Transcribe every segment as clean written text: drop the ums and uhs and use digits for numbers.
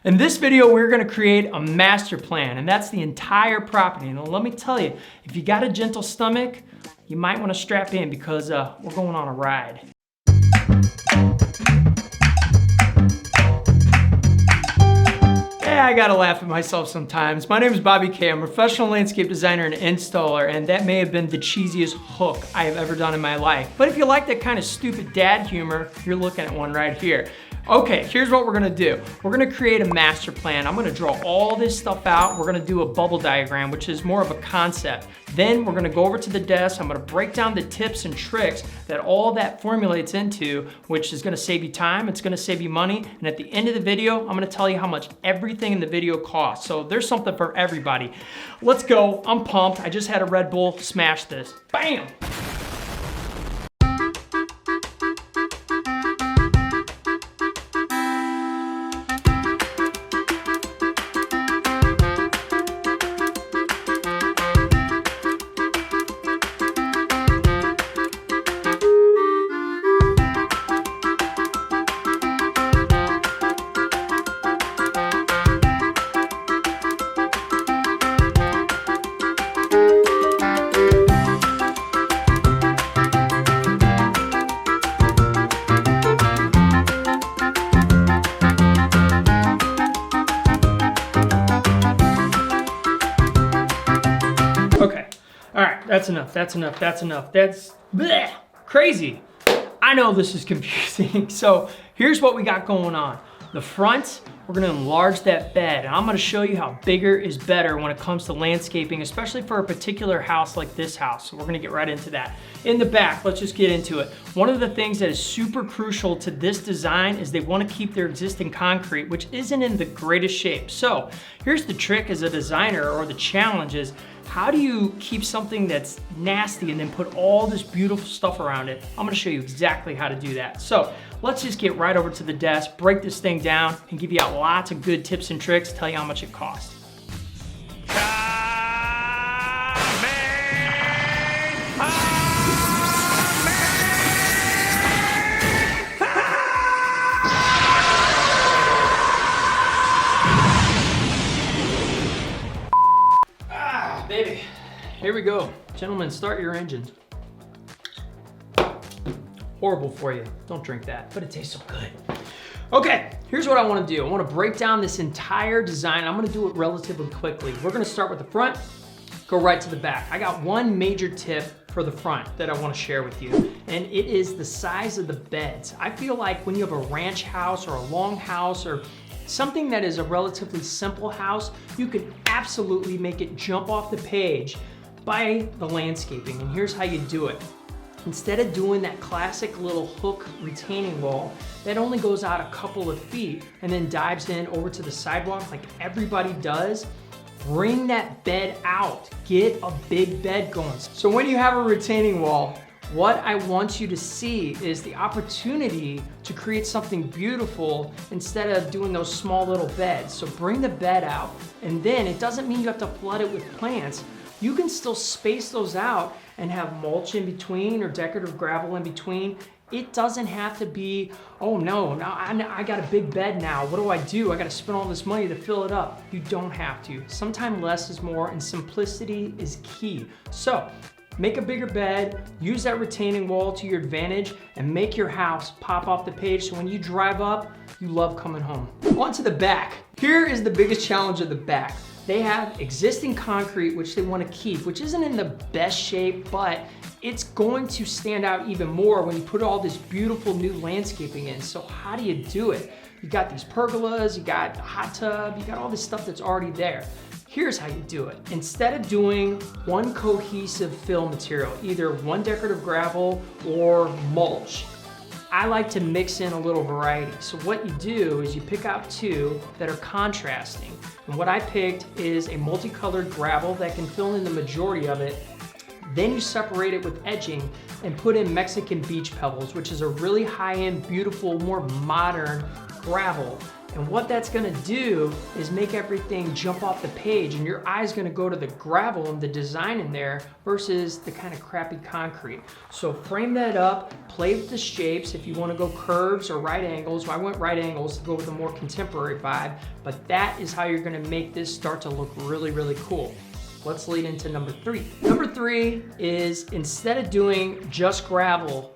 In this video, we're gonna create a master plan, and that's the entire property. And let me tell you, if you got a gentle stomach, you might wanna strap in because we're going on a ride. Yeah, I gotta laugh at myself sometimes. My name is Bobby K. I'm a professional landscape designer and installer, and that may have been the cheesiest hook I have ever done in my life. But if you like that kind of stupid dad humor, you're looking at one right here. Okay, here's what we're gonna do. We're gonna create a master plan. I'm gonna draw all this stuff out. We're gonna do a bubble diagram, which is more of a concept. Then we're gonna go over to the desk. I'm gonna break down the tips and tricks that all that formulates into, which is gonna save you time, it's gonna save you money, and at the end of the video, I'm gonna tell you how much everything in the video costs. So there's something for everybody. Let's go, I'm pumped. I just had a Red Bull, smash this. Bam! Okay, all right, that's enough. That's bleh, crazy. I know this is confusing. So here's what we got going on. The front, we're gonna enlarge that bed, and I'm gonna show you how bigger is better when it comes to landscaping, especially for a particular house like this house. So we're gonna get right into that. In the back, let's just get into it. One of the things that is super crucial to this design is they wanna keep their existing concrete, which isn't in the greatest shape. So here's the trick as a designer, or the challenge is, how do you keep something that's nasty and then put all this beautiful stuff around it? I'm gonna show you exactly how to do that. So let's just get right over to the desk, break this thing down, and give you out lots of good tips and tricks, tell you how much it costs. Baby, here we go. Gentlemen, start your engines. Horrible for you. Don't drink that, but it tastes so good. Okay, here's what I wanna do. I wanna break down this entire design. I'm gonna do it relatively quickly. We're gonna start with the front, go right to the back. I got one major tip for the front that I wanna share with you, and it is the size of the beds. I feel like when you have a ranch house or a long house or something that is a relatively simple house, you can absolutely make it jump off the page by the landscaping. And here's how you do it. Instead of doing that classic little hook retaining wall that only goes out a couple of feet and then dives in over to the sidewalk like everybody does, bring that bed out. Get a big bed going. So when you have a retaining wall, what I want you to see is the opportunity to create something beautiful instead of doing those small little beds. So bring the bed out, and then it doesn't mean you have to flood it with plants. You can still space those out and have mulch in between or decorative gravel in between. It doesn't have to be, oh no, now I got a big bed now. What do? I gotta spend all this money to fill it up. You don't have to. Sometimes less is more, and simplicity is key. So make a bigger bed, use that retaining wall to your advantage, and make your house pop off the page so when you drive up, you love coming home. On to the back. Here is the biggest challenge of the back. They have existing concrete, which they want to keep, which isn't in the best shape, but it's going to stand out even more when you put all this beautiful new landscaping in. So how do you do it? You got these pergolas, you got a hot tub, you got all this stuff that's already there. Here's how you do it. Instead of doing one cohesive fill material, either one decorative gravel or mulch, I like to mix in a little variety. So what you do is you pick out two that are contrasting. And what I picked is a multicolored gravel that can fill in the majority of it. Then you separate it with edging and put in Mexican beach pebbles, which is a really high-end, beautiful, more modern gravel. And what that's gonna do is make everything jump off the page, and your eye's gonna go to the gravel and the design in there versus the kind of crappy concrete. So frame that up, play with the shapes. If you wanna go curves or right angles, well, I went right angles to go with a more contemporary vibe, but that is how you're gonna make this start to look really, really cool. Let's lead into number 3. Number 3 is, instead of doing just gravel,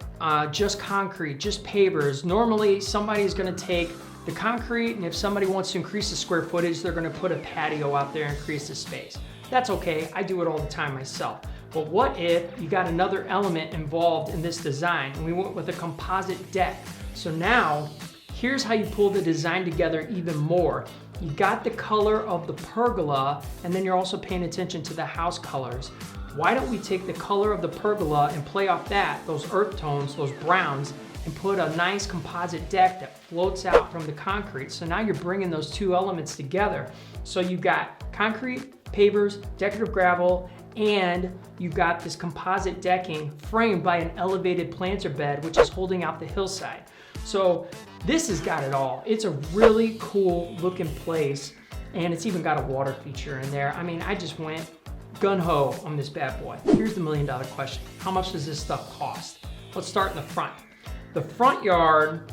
just concrete, just pavers, normally somebody's gonna take the concrete, and if somebody wants to increase the square footage, they're gonna put a patio out there and increase the space. That's okay, I do it all the time myself. But what if you got another element involved in this design, and we went with a composite deck? So now, here's how you pull the design together even more. You got the color of the pergola, and then you're also paying attention to the house colors. Why don't we take the color of the pergola and play off that, those earth tones, those browns, and put a nice composite deck that floats out from the concrete. So now you're bringing those two elements together. So you got concrete, pavers, decorative gravel, and you got this composite decking framed by an elevated planter bed, which is holding out the hillside. So this has got it all. It's a really cool looking place, and it's even got a water feature in there. I mean, I just went gun-ho on this bad boy. Here's the million-dollar question. How much does this stuff cost? Let's start in the front. The front yard,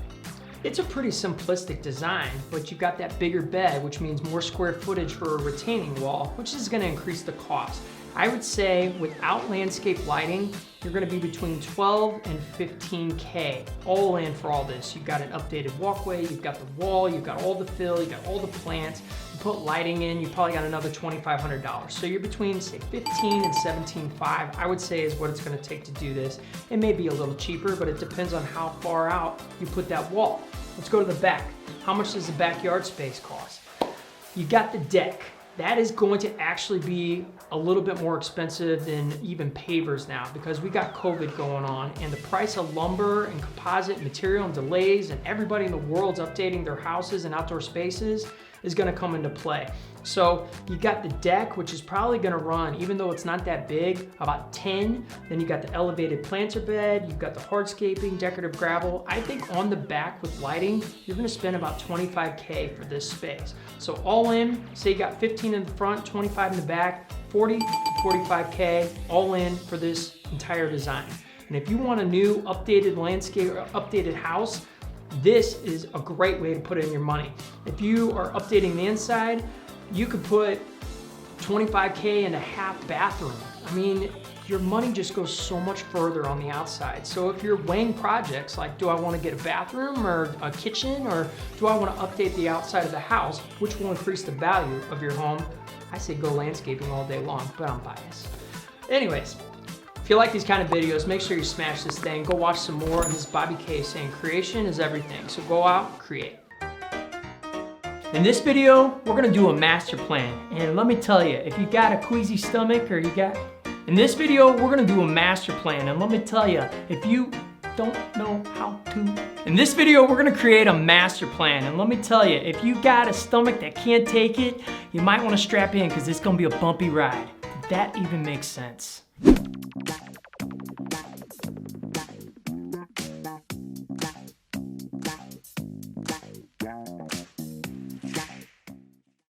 it's a pretty simplistic design, but you've got that bigger bed, which means more square footage for a retaining wall, which is gonna increase the cost. I would say without landscape lighting, you're gonna be between 12 and 15K, all in for all this. You've got an updated walkway, you've got the wall, you've got all the fill, you've got all the plants. You put lighting in, you probably got another $2,500. So you're between, say, 15 and 17.5, I would say, is what it's gonna take to do this. It may be a little cheaper, but it depends on how far out you put that wall. Let's go to the back. How much does the backyard space cost? You got the deck. That is going to actually be a little bit more expensive than even pavers now, because we got COVID going on, and the price of lumber and composite material and delays, and everybody in the world's updating their houses and outdoor spaces is gonna come into play. So you got the deck, which is probably gonna run, even though it's not that big, about 10. Then you got the elevated planter bed, you've got the hardscaping, decorative gravel. I think on the back with lighting, you're gonna spend about 25K for this space. So all in, say you got 15 in the front, 25 in the back, 40 to 45K, all in for this entire design. And if you want a new updated landscape or updated house, this is a great way to put in your money. If you are updating the inside, you could put 25K in a half bathroom. I mean, your money just goes so much further on the outside. So if you're weighing projects like, do I want to get a bathroom or a kitchen, or do I want to update the outside of the house, which will increase the value of your home, I say go landscaping all day long, but I'm biased. Anyways, if you like these kind of videos, make sure you smash this thing. Go watch some more. And this is Bobby K saying creation is everything. So go out, create. In this video, we're gonna do a master plan. And let me tell you, if you got a queasy stomach or in this video, we're gonna do a master plan. And let me tell you, if you don't know how to. In this video, we're gonna create a master plan. And let me tell you, if you got a stomach that can't take it, you might wanna strap in, because it's gonna be a bumpy ride. If that even makes sense.